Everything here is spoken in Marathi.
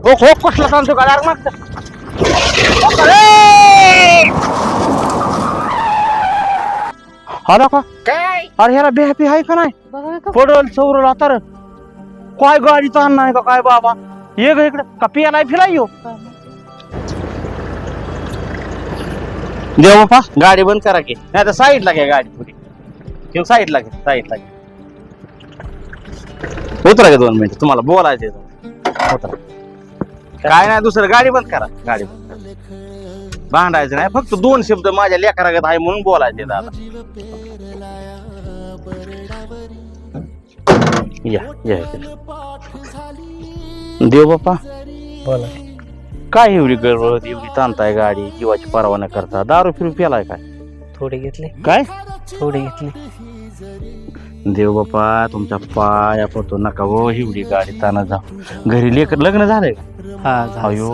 हो कसला सांगतो का यार मग आला का काय अरे ह्याला बेहपी आहे का नाही बघा का पडल चौरल आता काय गाडीचा अन्न आहे का काय बाबा ये ग इकडे का पियाला फिराय येऊ देव बापा गाडी बंद करा की नाही तर साईडला घ्या गाडी थोडी किंवा साईडला घ्या साईडला घ्या उतरा का 2 मिनिट तुम्हाला बोलायचे उतरा काय नाही दुसरं गाडी बंद करा गाडी बंद करा. भांडायचं नाही फक्त 2 शब्द माझ्या लेकरागत आहे म्हणून बोलायचे दादा या या देव बापा बोला काय एवढी गडबड एवढी ताणताय गाडी जीवाची पर्वा न करता दारू फिरू प्यालाय काय थोडे घेतले काय थोडे घेतले देव बापा तुमच्या पाया पडतो नका हो एवढी गाडी ताना जा घरी लेकर लग्न झालंय का हा झालं. अयो